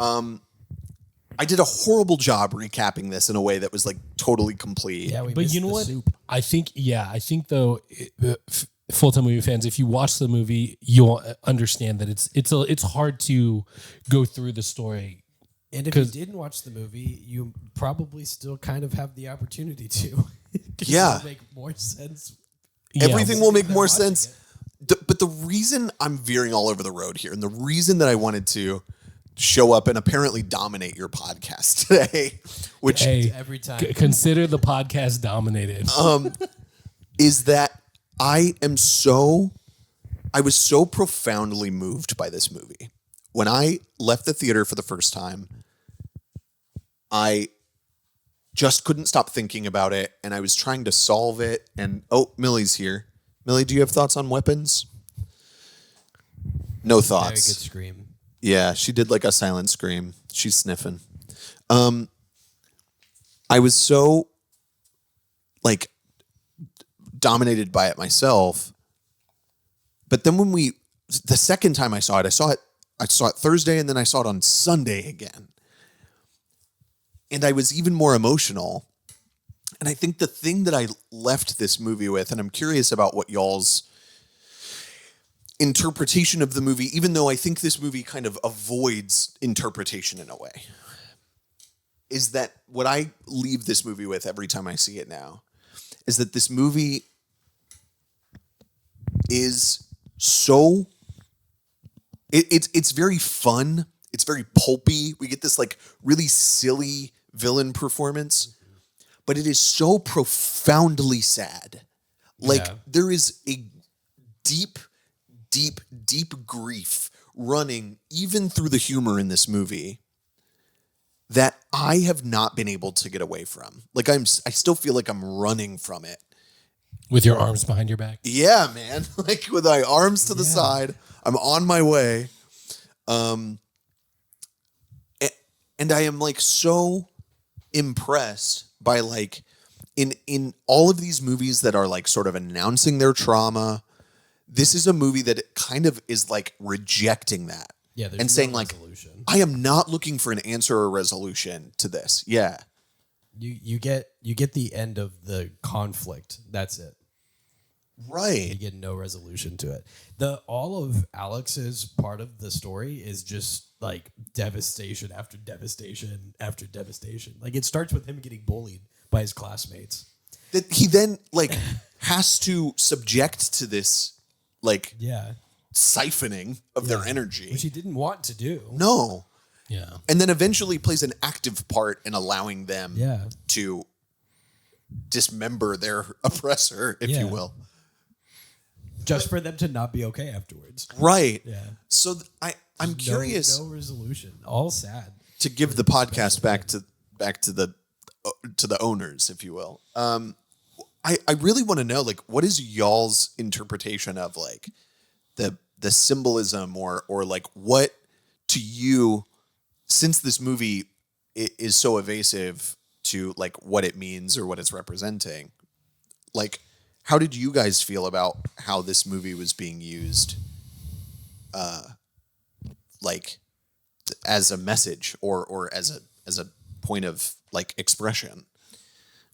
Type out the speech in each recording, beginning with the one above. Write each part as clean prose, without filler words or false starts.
I did a horrible job recapping this in a way that was like totally complete. Yeah, but you know what? I think though, full-time movie fans, if you watch the movie, you'll understand that it's hard to go through the story. And if you didn't watch the movie, you probably still kind of have the opportunity to. Yeah, it'll make more sense. Everything will make more sense. But the reason I'm veering all over the road here, and the reason that I wanted to show up and apparently dominate your podcast today, which every time consider the podcast dominated, is that I was so profoundly moved by this movie. When I left the theater for the first time, I just couldn't stop thinking about it, and I was trying to solve it. And Millie's here. Millie, do you have thoughts on weapons? No thoughts. Very good scream. Yeah, she did like a silent scream. She's sniffing. I was so like dominated by it myself. But then the second time I saw it Thursday, and then I saw it on Sunday again. And I was even more emotional. And I think the thing that I left this movie with, and I'm curious about what y'all's interpretation of the movie, even though I think this movie kind of avoids interpretation in a way, is that what I leave this movie with every time I see it now is that this movie is so it's very fun. It's very pulpy. We get this like really silly villain performance, but it is so profoundly sad. Like there is a deep grief running even through the humor in this movie that I have not been able to get away from. Like I still feel like I'm running from it. With your arms behind your back? Yeah, man. Like with my arms to the side. I'm on my way. And I am like so impressed by like in all of these movies that are like sort of announcing their trauma. This is a movie that kind of is like rejecting that. Yeah, and saying like, I am not looking for an answer or resolution to this. Yeah. You get the end of the conflict. That's it. Right. You get no resolution to it. All of Alex's part of the story is just like devastation after devastation after devastation. Like it starts with him getting bullied by his classmates. That he then like has to subject to this like siphoning of their energy. Which he didn't want to do. No. Yeah. And then eventually plays an active part in allowing them to dismember their oppressor, if you will. Just for them to not be okay afterwards. Right. Yeah. So I'm curious. No resolution. All sad. To give the podcast back to the owners, if you will. I really want to know, like, what is y'all's interpretation of like the symbolism or like what to you, since this movie is so evasive to like what it means or what it's representing, like how did you guys feel about how this movie was being used like as a message or as a point of like expression?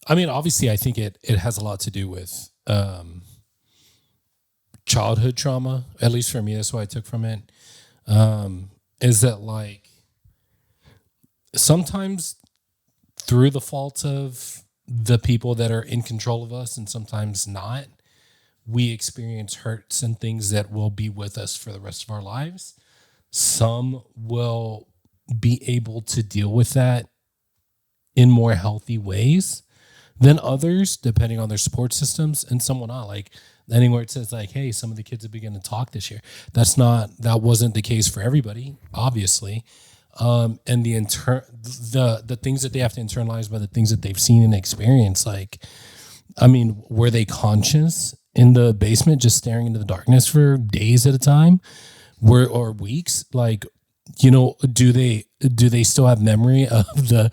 I mean, obviously, I think it has a lot to do with childhood trauma. At least for me, that's what I took from it. Is that like sometimes through the fault of the people that are in control of us, and sometimes not, we experience hurts and things that will be with us for the rest of our lives. Some will be able to deal with that in more healthy ways than others, depending on their support systems, and some will not. Like anywhere it says like, hey, some of the kids have begun to talk this year. That wasn't the case for everybody, obviously. And the things that they have to internalize by the things that they've seen and experienced. Like, I mean, were they conscious in the basement, just staring into the darkness for days at a time, or weeks? Like, you know, do they still have memory of the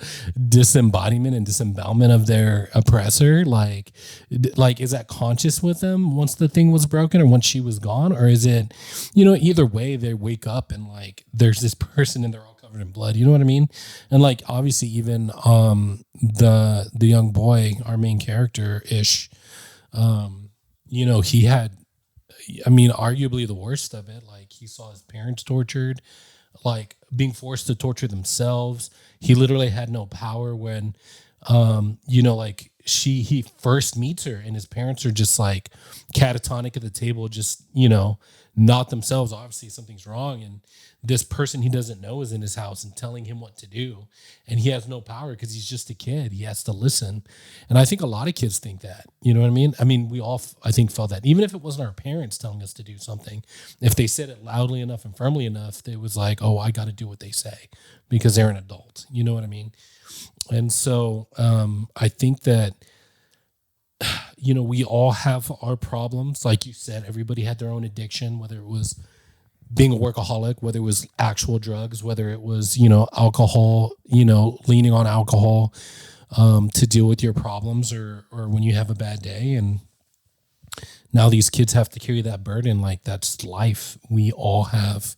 disembodiment and disembowelment of their oppressor? Like, is that conscious with them once the thing was broken or once she was gone? Or is it, you know, either way, they wake up and like, there's this person and they're all covered covered in blood. You know what I mean? And like obviously even the young boy, our main character Ish, you know, he had, I mean, arguably the worst of it. Like he saw his parents tortured, like being forced to torture themselves. He literally had no power when, you know, like he first meets her and his parents are just like catatonic at the table, just, you know, not themselves. Obviously something's wrong. And this person he doesn't know is in his house and telling him what to do. And he has no power because he's just a kid. He has to listen. And I think a lot of kids think that, you know what I mean? I mean, we all, I think, felt that. Even if it wasn't our parents telling us to do something, if they said it loudly enough and firmly enough, it was like, oh, I got to do what they say because they're an adult. You know what I mean? And so I think that, you know, we all have our problems. Like you said, everybody had their own addiction, whether it was being a workaholic, whether it was actual drugs, whether it was, you know, alcohol, you know, leaning on alcohol to deal with your problems or when you have a bad day. And now these kids have to carry that burden. Like that's life. We all have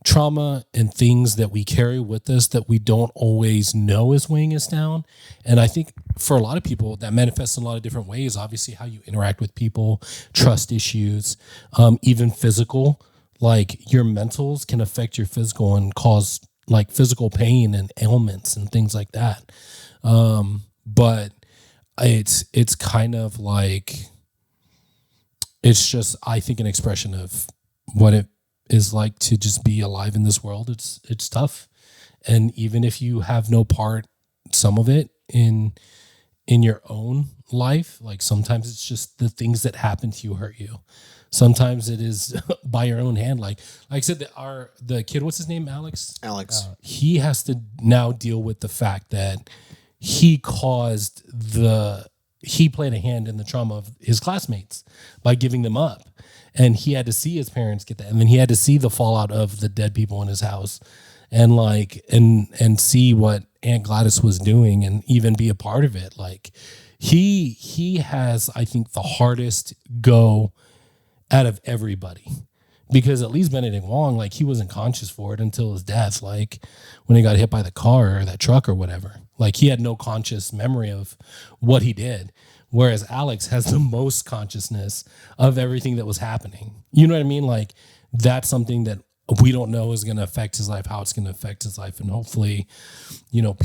trauma and things that we carry with us that we don't always know is weighing us down. And I think for a lot of people that manifests in a lot of different ways. Obviously how you interact with people, trust issues, even physical, like your mentals can affect your physical and cause like physical pain and ailments and things like that. But it's kind of like, it's just, I think, an expression of what it is like to just be alive in this world. It's tough. And even if you have no part, some of it in your own life, like sometimes it's just the things that happen to you hurt you. Sometimes it is by your own hand. Like I said, the kid, what's his name? Alex. He has to now deal with the fact that he played a hand in the trauma of his classmates by giving them up. And he had to see his parents get that. And then he had to see the fallout of the dead people in his house and like, and see what Aunt Gladys was doing and even be a part of it. Like he has, I think, the hardest go out of everybody, because at least Benedict Wong, like he wasn't conscious for it until his death. Like when he got hit by the car or that truck or whatever, like he had no conscious memory of what he did. Whereas Alex has the most consciousness of everything that was happening. You know what I mean? Like that's something that we don't know is going to affect his life, how it's going to affect his life. And hopefully, you know,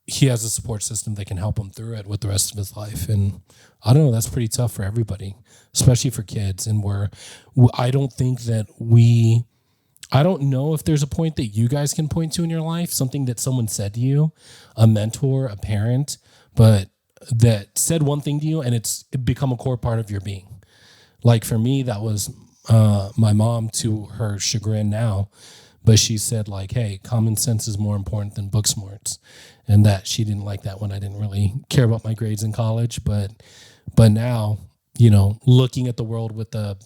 he has a support system that can help him through it with the rest of his life. And I don't know, that's pretty tough for everybody, especially for kids. And I don't think that I don't know if there's a point that you guys can point to in your life, something that someone said to you, a mentor, a parent, but that said one thing to you and it's become a core part of your being. Like for me, that was my mom, to her chagrin now, but she said like, hey, common sense is more important than book smarts. And that she didn't like that when I didn't really care about my grades in college. But now, you know, looking at the world with a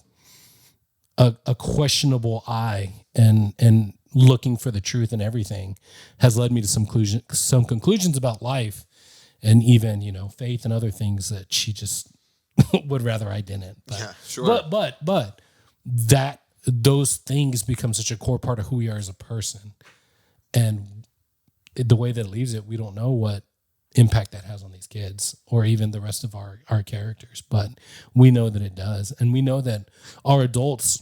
questionable eye and looking for the truth in everything has led me to some conclusions about life and even, you know, faith and other things that she just would rather I didn't. But, yeah, sure. But that those things become such a core part of who we are as a person. And the way that it leaves it, we don't know what impact that has on these kids or even the rest of our characters. But we know that it does. And we know that our adults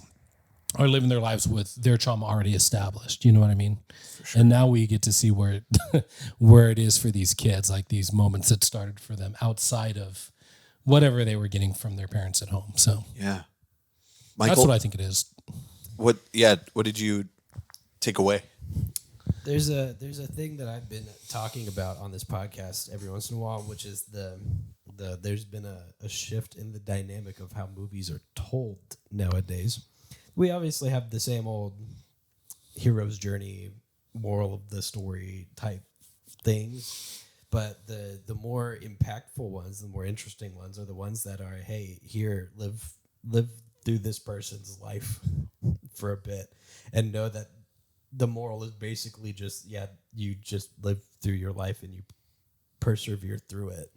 are living their lives with their trauma already established. You know what I mean? Sure. And now we get to see where it is for these kids, like these moments that started for them outside of whatever they were getting from their parents at home. So yeah, Michael, that's what I think it is. What did you take away? There's a thing that I've been talking about on this podcast every once in a while, which is there's been a shift in the dynamic of how movies are told nowadays. We obviously have the same old hero's journey, moral of the story type things, but the more impactful ones, the more interesting ones are the ones that are, hey, here, live through this person's life for a bit and know that the moral is basically just, you just live through your life and you persevere through it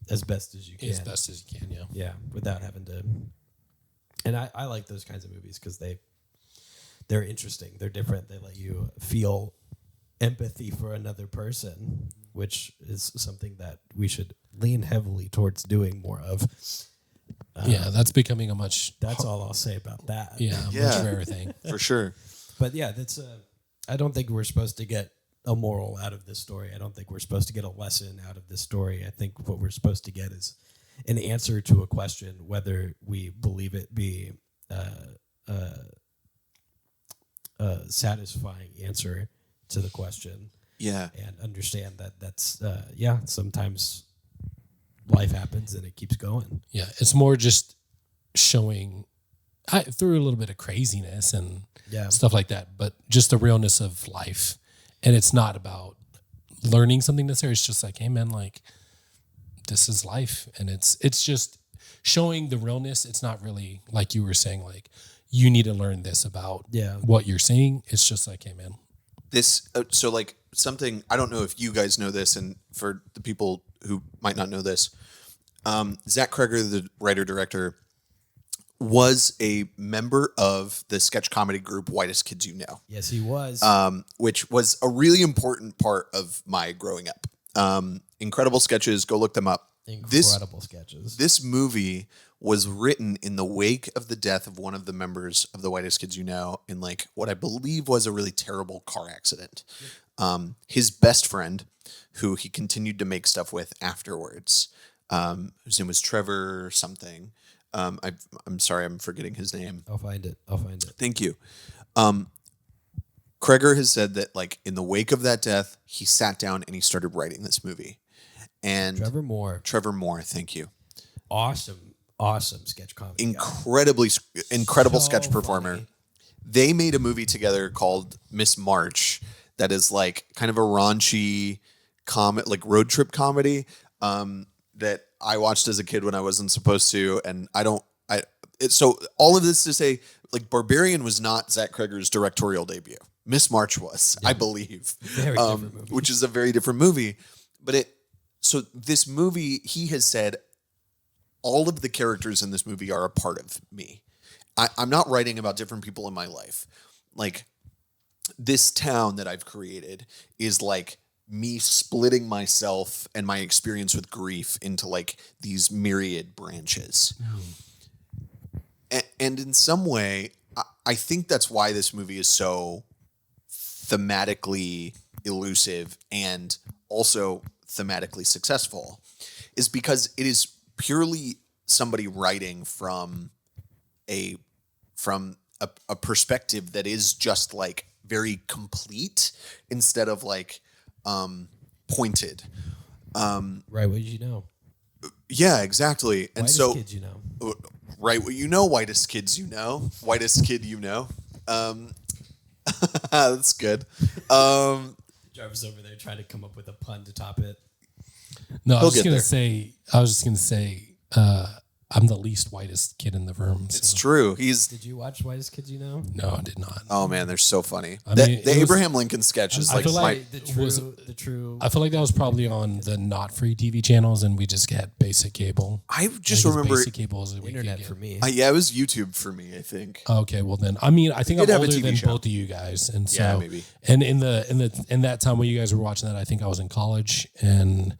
as best as you can. As best as you can, yeah. Yeah, without having to. And I like those kinds of movies because they're interesting. They're different. They let you feel empathy for another person, which is something that we should lean heavily towards doing more of. Yeah, that's becoming a much That's all I'll say about that. much Yeah. rarer thing. For sure. But yeah, that's. I don't think we're supposed to get a moral out of this story. I don't think we're supposed to get a lesson out of this story. I think what we're supposed to get is an answer to a question, whether we believe it be a satisfying answer to the question, Yeah. and understand that that's sometimes life happens and it keeps going. Yeah, it's more just showing through a little bit of craziness and Yeah. stuff like that, but just the realness of life. And it's not about learning something necessarily. It's just like, hey man, like this is life, and it's just showing the realness. It's not really like you were saying, like you need to learn this about what you're seeing. It's just like, hey man, This so like something, I don't know if you guys know this, and for the people who might not know this, Zach Kreger, the writer director, was a member of the sketch comedy group Whitest Kids You Know, Yes, he was. which was a really important part of my growing up. Incredible sketches, go look them up. Incredible sketches. This movie was written in the wake of the death of one of the members of the Whitest Kids You Know in like what I believe was a really terrible car accident. His best friend, who he continued to make stuff with afterwards, whose name was Trevor something. I'm sorry, I'm forgetting his name. I'll find it. Thank you. Kreger has said that like in the wake of that death, he sat down and he started writing this movie. And Trevor Moore, thank you. Awesome sketch comedy. Incredible So sketch performer. funny. They made a movie together called Miss March that is like kind of a raunchy road trip comedy that I watched as a kid when I wasn't supposed to, and so all of this to say, like, Barbarian was not Zach Kreger's directorial debut. Miss March was, I believe, Very different movie. which is a very different movie. But so this movie, he has said, all of the characters in this movie are a part of me. I'm not writing about different people in my life. Like, this town that I've created is like me splitting myself and my experience with grief into like these myriad branches. And in some way, I think that's why this movie is so thematically elusive and also thematically successful, is because it is purely somebody writing from a perspective that is just like very complete instead of like pointed. Right, what did you know? Yeah, exactly. And Whitest so Kids You Know. right, well, you know, Whitest Kids You Know, Whitest Kid You Know. That's good. Jarvis over there trying to come up with a pun to top it. no, He'll get there. I was just gonna say, I'm the least whitest kid in the room. So. It's true. Did you watch Whitest Kids You Know? No, I did not. Oh man, they're so funny. I The mean, it was- Abraham Lincoln sketch is I like feel my, like- the true. I feel like that was probably on the not free TV channels, and we just had basic cable. I just Like, as remember. basic cable as we could Internet get. for me. Yeah, it was YouTube for me, I think. Okay, well then, I mean, I think did I'm have a older TV than show. both of you guys, and so Yeah, maybe. And in that time when you guys were watching that, I think I was in college, and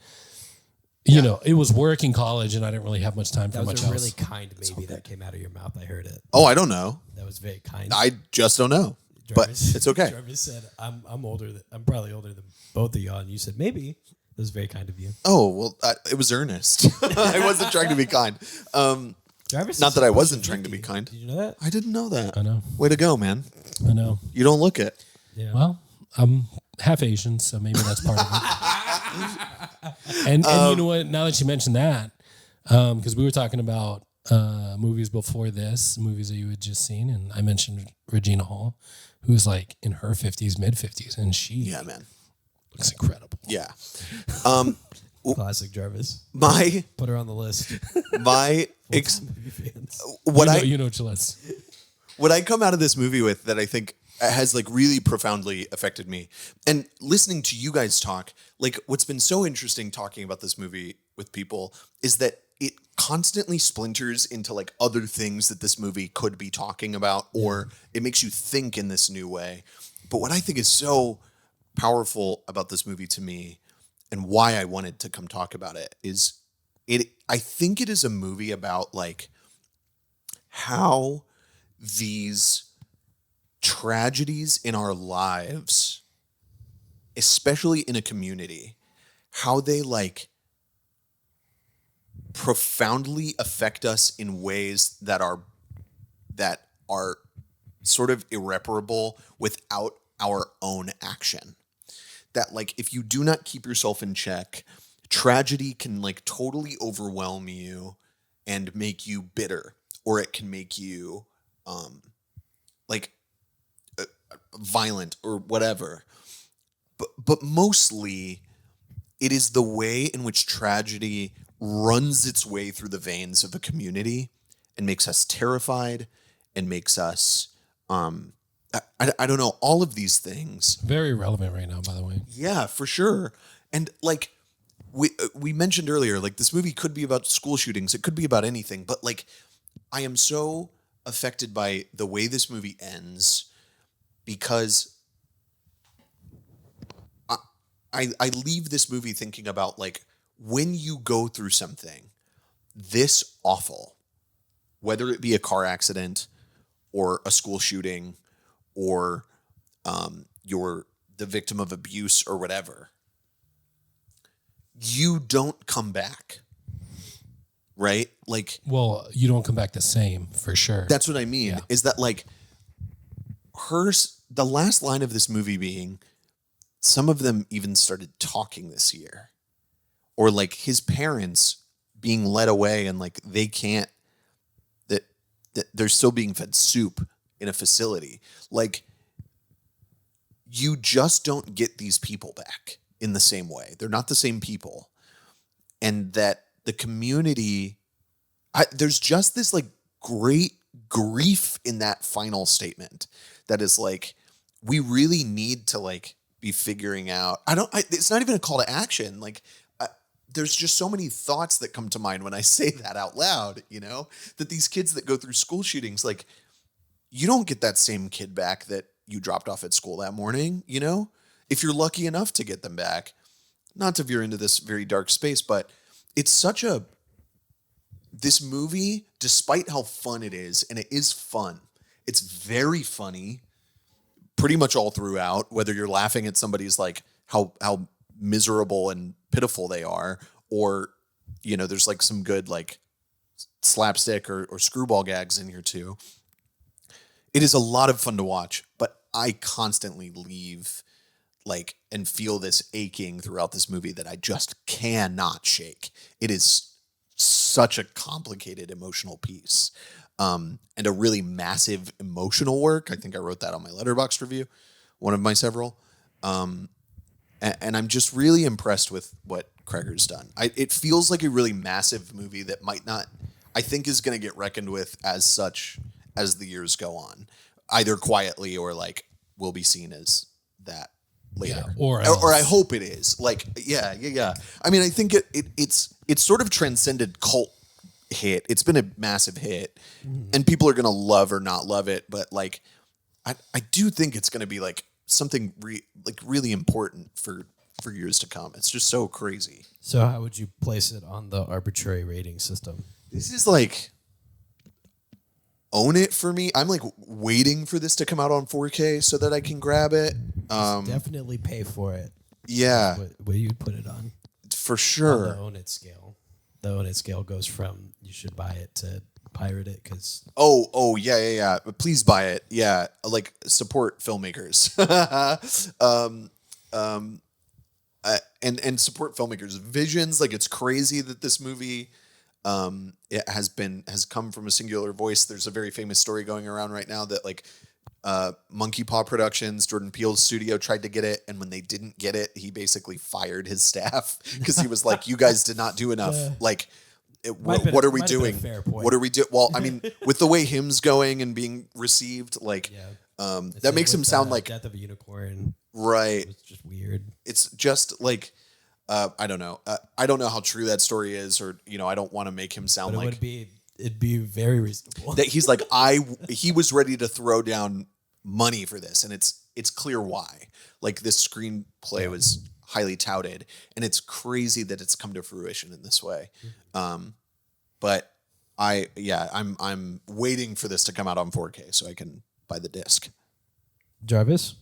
you know, it was work in college, and I didn't really have much time for That much was a else. really kind maybe that came out of your mouth. I heard it. Oh, I don't know. That was very kind. I just don't know. But it's okay. Jarvis said, "I'm older. I'm probably older than both of y'all." And you said, "Maybe." That was very kind of you. Oh well, it was earnest. I wasn't trying to be kind. Jarvis. Not is that I close wasn't to trying to 50. be kind. Did you know that? I didn't know that. I know. Way to go, man. I know. You don't look it. Yeah. Well, I'm half Asian, so maybe that's part of it. And you know what? Now that you mentioned that, because we were talking about movies before this, movies that you had just seen, and I mentioned Regina Hall, who's like in her 50s, mid 50s, and she Yeah, man. looks incredible. Yeah. Classic Jarvis. My Put her on the list. Movie fans. what You know Gilles. what I come out of this movie with that I think has like really profoundly affected me, and listening to you guys talk, like what's been so interesting talking about this movie with people is that it constantly splinters into like other things that this movie could be talking about, or it makes you think in this new way. But what I think is so powerful about this movie to me, and why I wanted to come talk about it, is I think it is a movie about like how these tragedies in our lives, especially in a community, how they like profoundly affect us in ways that are sort of irreparable without our own action. That like if you do not keep yourself in check, tragedy can like totally overwhelm you and make you bitter, or it can make you like violent or whatever. But mostly it is the way in which tragedy runs its way through the veins of a community and makes us terrified and makes us I don't know, all of these things. Very relevant right now, by the way. Yeah, for sure. And like we mentioned earlier, like this movie could be about school shootings, it could be about anything, but like I am so affected by the way this movie ends because I leave this movie thinking about like when you go through something this awful, whether it be a car accident or a school shooting or you're the victim of abuse or whatever, you don't come back, right? Like, well, you don't come back the same for sure. That's what I mean. Yeah. Is that like the last line of this movie being, some of them even started talking this year, or like his parents being led away and like they can't, that they're still being fed soup in a facility. Like, you just don't get these people back in the same way. They're not the same people. And that the community, there's just this like great grief in that final statement that is like, we really need to like be figuring out. It's not even a call to action. Like, there's just so many thoughts that come to mind when I say that out loud, you know, that these kids that go through school shootings, like, you don't get that same kid back that you dropped off at school that morning, you know, if you're lucky enough to get them back. Not to veer into this very dark space, but it's this movie, despite how fun it is, and it is fun, it's very funny pretty much all throughout, whether you're laughing at somebody's like how miserable and pitiful they are, or, you know, there's like some good like slapstick or screwball gags in here too. It is a lot of fun to watch, but I constantly leave like and feel this aching throughout this movie that I just cannot shake. It is such a complicated emotional piece, and a really massive emotional work. I think I wrote that on my Letterboxd review, one of my several. And I'm just really impressed with what Cregger's done. It feels like a really massive movie that might not, I think, is going to get reckoned with as such as the years go on, either quietly or like will be seen as that later. Yeah, or I hope it is. Like, yeah. I mean, I think it's sort of transcended cult hit. It's been a massive hit, and people are going to love or not love it. But like, I do think it's going to be like something really important for years to come. It's just so crazy. So how would you place it on the arbitrary rating system? This is like own it for me. I'm like waiting for this to come out on 4K so that I can grab it. Definitely pay for it. Yeah, What do you put it on? for On sure. the own it scale. The own it scale goes from you should buy it to pirate it because Oh, yeah. But please buy it. Yeah, like support filmmakers. And support filmmakers' visions. Like, it's crazy that this movie it has come from a singular voice. There's a very famous story going around right now that like Monkey Paw Productions, Jordan Peele's studio, tried to get it, and when they didn't get it, he basically fired his staff because he was like, "You guys did not do enough. Like, what are we doing? What are we doing?" Well, I mean, with the way him's going and being received, like, that makes him sound like Death of a Unicorn. Right. It's just weird. It's just like, I don't know. I don't know how true that story is, or I don't want to make him sound But like it'd be very reasonable. that he's like he was ready to throw down money for this, and it's clear why. Like, this screenplay was highly touted, and it's crazy that it's come to fruition in this way. But I'm waiting for this to come out on 4K so I can buy the disc. Jarvis?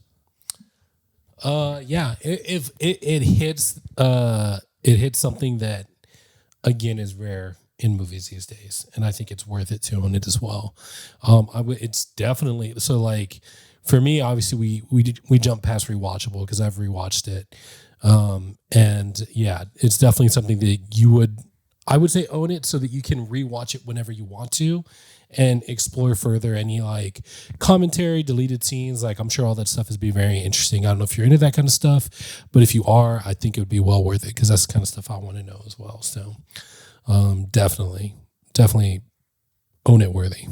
If it hits something that again is rare in movies these days, and I think it's worth it to own it as well. It's definitely so. Like, for me, obviously we jump past rewatchable because I've rewatched it, and yeah, it's definitely something that I would say own it so that you can rewatch it whenever you want to and explore further any like commentary, deleted scenes. Like, I'm sure all that stuff is be very interesting. I don't know if you're into that kind of stuff, but if you are, I think it would be well worth it because that's the kind of stuff I want to know as well. So definitely own it worthy.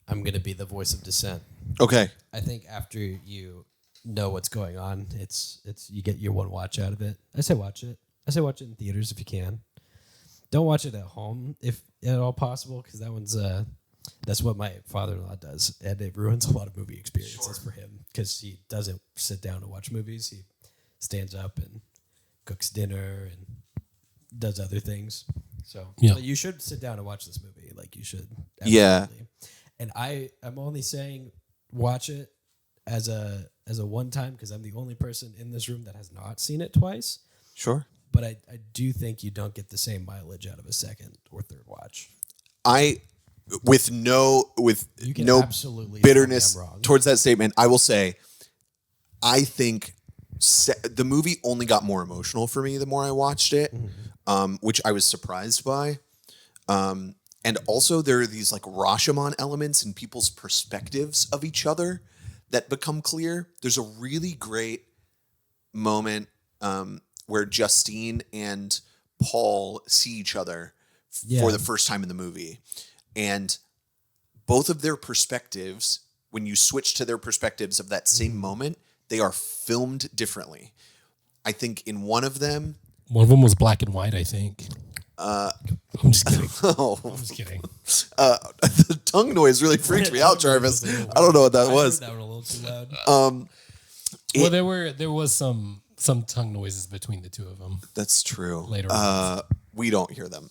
I'm going to be the voice of dissent. Okay. I think after you know what's going on, it's you get your one watch out of it. I say watch it. I say watch it in theaters if you can. Don't watch it at home if at all possible, because that's what my father-in-law does, and it ruins a lot of movie experiences for him because he doesn't sit down to watch movies. He stands up and cooks dinner and does other things. So you should sit down and watch this movie. Like, you should. Absolutely. Yeah. And I'm only saying watch it as a one time because I'm the only person in this room that has not seen it twice. Sure. But I do think you don't get the same mileage out of a second or third watch. With no absolutely bitterness tell me I'm wrong. towards that statement, I will say, I think the movie only got more emotional for me the more I watched it, which I was surprised by. And also, there are these like Rashomon elements in people's perspectives of each other that become clear. There's a really great moment where Justine and Paul see each other for the first time in the movie. And both of their perspectives, when you switch to their perspectives of that same moment, they are filmed differently. I think in one of them was black and white, I think. I'm just kidding. I'm just kidding. The tongue noise really freaked me out, Jarvis. I don't know what that was. That one a little too loud. It- there was some tongue noises between the two of them. That's true. Later on. We don't hear them.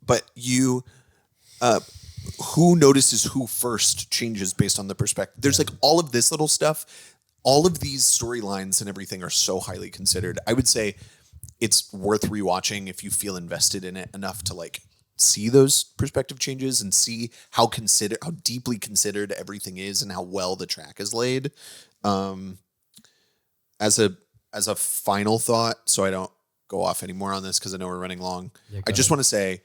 But you, who notices who first changes based on the perspective? There's like all of this little stuff. All of these storylines and everything are so highly considered. I would say it's worth rewatching if you feel invested in it enough to like see those perspective changes and see how deeply considered everything is and how well the track is laid. As a final thought, so I don't go off anymore on this because I know we're running long. Yeah, I just want to say,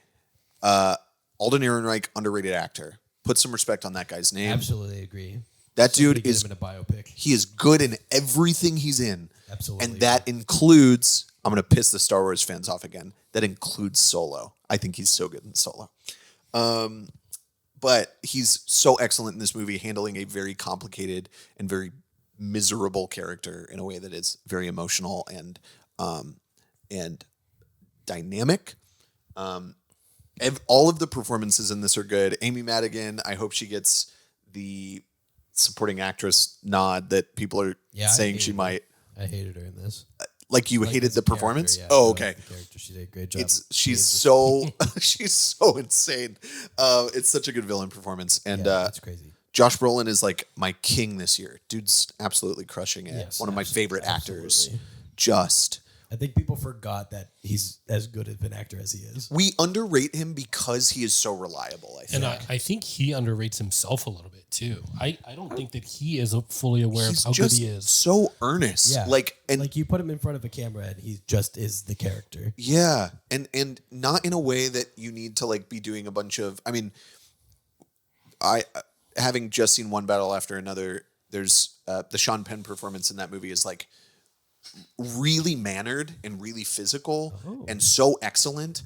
Alden Ehrenreich, underrated actor. Put some respect on that guy's name. Absolutely agree. That Somebody dude get is him in a biopic. he is good in everything he's in. Absolutely. And that includes, I'm going to piss the Star Wars fans off again, that includes Solo. I think he's so good in Solo. But he's so excellent in this movie, handling a very complicated and very miserable character in a way that is very emotional and dynamic. All of the performances in this are good. Amy Madigan, I hope she gets the supporting actress nod that people are saying she might. I hated her in this. Like, you hated as the a character, performance? yeah. Oh, No, okay. the character, she did a great job. She's so insane. It's such a good villain performance, and that's crazy. Josh Brolin is like my king this year. Dude's absolutely crushing it. Yes, One of my favorite actors. absolutely. Just I think people forgot that he's as good of an actor as he is. we underrate him because he is so reliable. I think. And I think he underrates himself a little bit too. I don't think that he is fully aware He's of how just good he is. so earnest. Yeah. Like You put him in front of a camera and he just is the character. yeah, and not in a way that you need to like be doing a bunch of. I mean, I having just seen one battle after another. There's the Sean Penn performance in that movie is like really mannered and really physical and so excellent.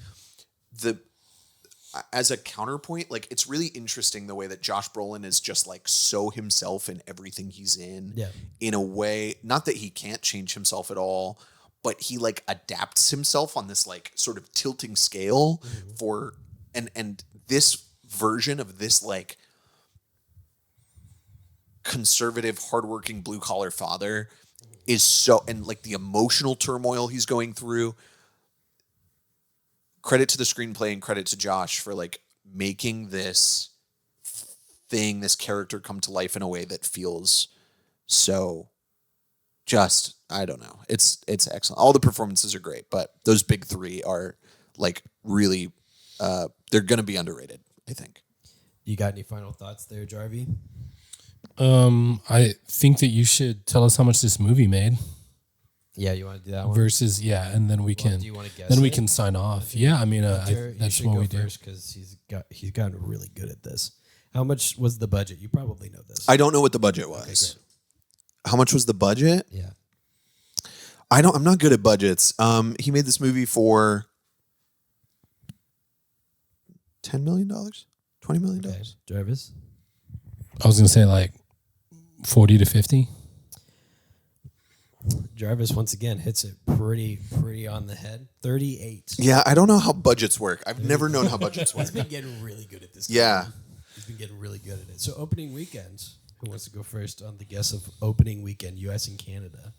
As a counterpoint, like, it's really interesting the way that Josh Brolin is just like so himself in everything he's in. Yeah. In a way, not that he can't change himself at all, but he like adapts himself on this like sort of tilting scale for and this version of this like conservative, hardworking, blue collar father is so, and like the emotional turmoil he's going through. Credit to the screenplay and credit to Josh for like making this thing, this character come to life in a way that feels so just, I don't know. It's excellent. All the performances are great, but those big three are like really, they're going to be underrated, I think. You got any final thoughts there, Jarvie? I think that you should tell us how much this movie made Yeah, you want to do that one? versus, and then we can, do you want to guess then we it? can sign off. Yeah. I mean, that's what we do. because he's gotten really good at this. How much was the budget? You probably know this. I don't know what the budget was. How much was the budget? Yeah. I'm not good at budgets. He made this movie for $10 million, $20 million. Okay. Jarvis? I was going to say like 40 to 50. Jarvis once again hits it pretty on the head. 38. Yeah, I don't know how budgets work. I've never known how budgets work. He's been getting really good at this. Yeah. He's been getting really good at it. So opening weekend. Who wants to go first on the guess of opening weekend, U.S. and Canada?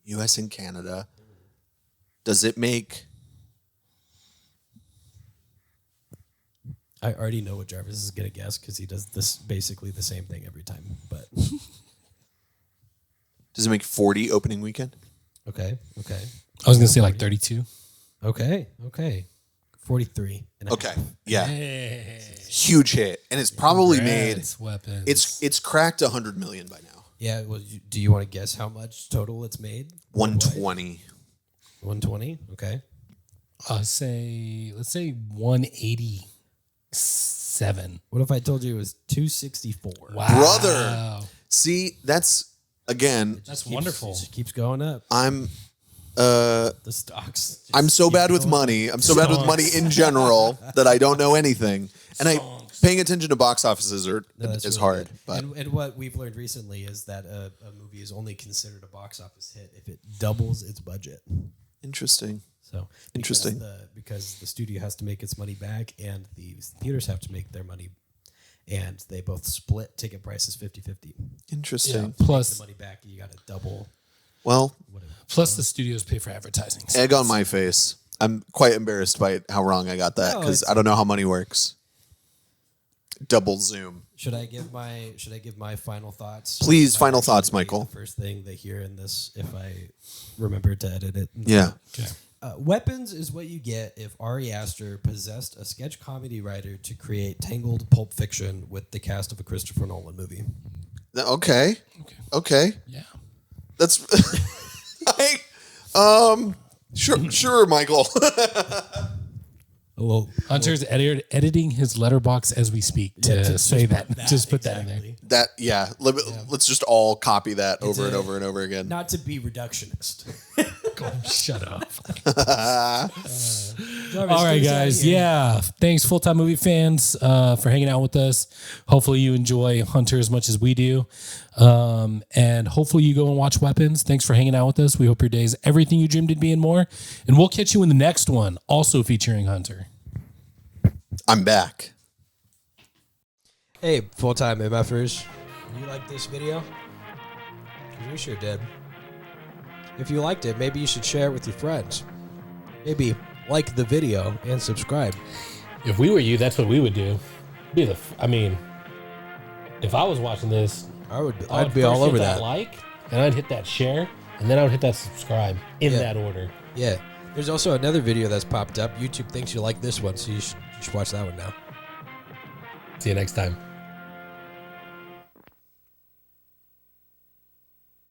U.S. and Canada. Does it make... I already know what Jarvis is going to guess because he does this basically the same thing every time. But Does it make 40 opening weekend? okay. I was going to say like 32. Okay. 43. And a Okay. half. Yeah. Hey. Huge hit. And it's probably made... Congrats, Weapons. It's cracked 100 million by now. Yeah. Well, do you want to guess how much total it's made? 120. 120. Okay. let's say 187. What if I told you it was 264? Wow. Brother. See, that's, again, That's wonderful. It keeps going up. I'm The stocks. just I'm so keep bad with going. money. I'm so bad with money in general that I don't know anything. And paying attention to box offices No, that's is really hard. good. But And what we've learned recently is that a movie is only considered a box office hit if it doubles its budget. interesting. So Interesting. because the studio has to make its money back and the theaters have to make their money, and they both split ticket prices 50-50. Interesting. The Plus money back, you got to double. Well, Whatever. the studios pay for advertising. So egg on my face. I'm quite embarrassed by how wrong I got that No, because it's- I don't know how money works. Double zoom. Should I give my final thoughts? Please, If I final actually thoughts, read Michael. The first thing they hear in this, if I remember to edit it. Yeah. Okay. Weapons is what you get if Ari Aster possessed a sketch comedy writer to create tangled Pulp Fiction with the cast of a Christopher Nolan movie. Okay. Yeah. That's sure, Michael. A little Hunter's editing his letterbox as we speak to say that. Just put that in there. exactly. That yeah. Let's just all copy that over and a- over and over again. Not to be reductionist. Shut up. Jarvis, All right, get us guys. outta here. Yeah. Thanks, Full Time Movie fans, for hanging out with us. Hopefully, you enjoy Hunter as much as we do. And hopefully, you go and watch Weapons. Thanks for hanging out with us. We hope your day is everything you dreamed it'd be and more. And we'll catch you in the next one, also featuring Hunter. I'm back. Hey, full-time MFers. You like this video? 'Cause we sure did. If you liked it, maybe you should share it with your friends. Maybe like the video and subscribe. If we were you, that's what we would do. If I was watching this, I'd be all over that. Like, and I'd hit that share, and then I would hit that subscribe in Yeah. that order. Yeah. There's also another video that's popped up. YouTube thinks you like this one, so you should watch that one now. See you next time.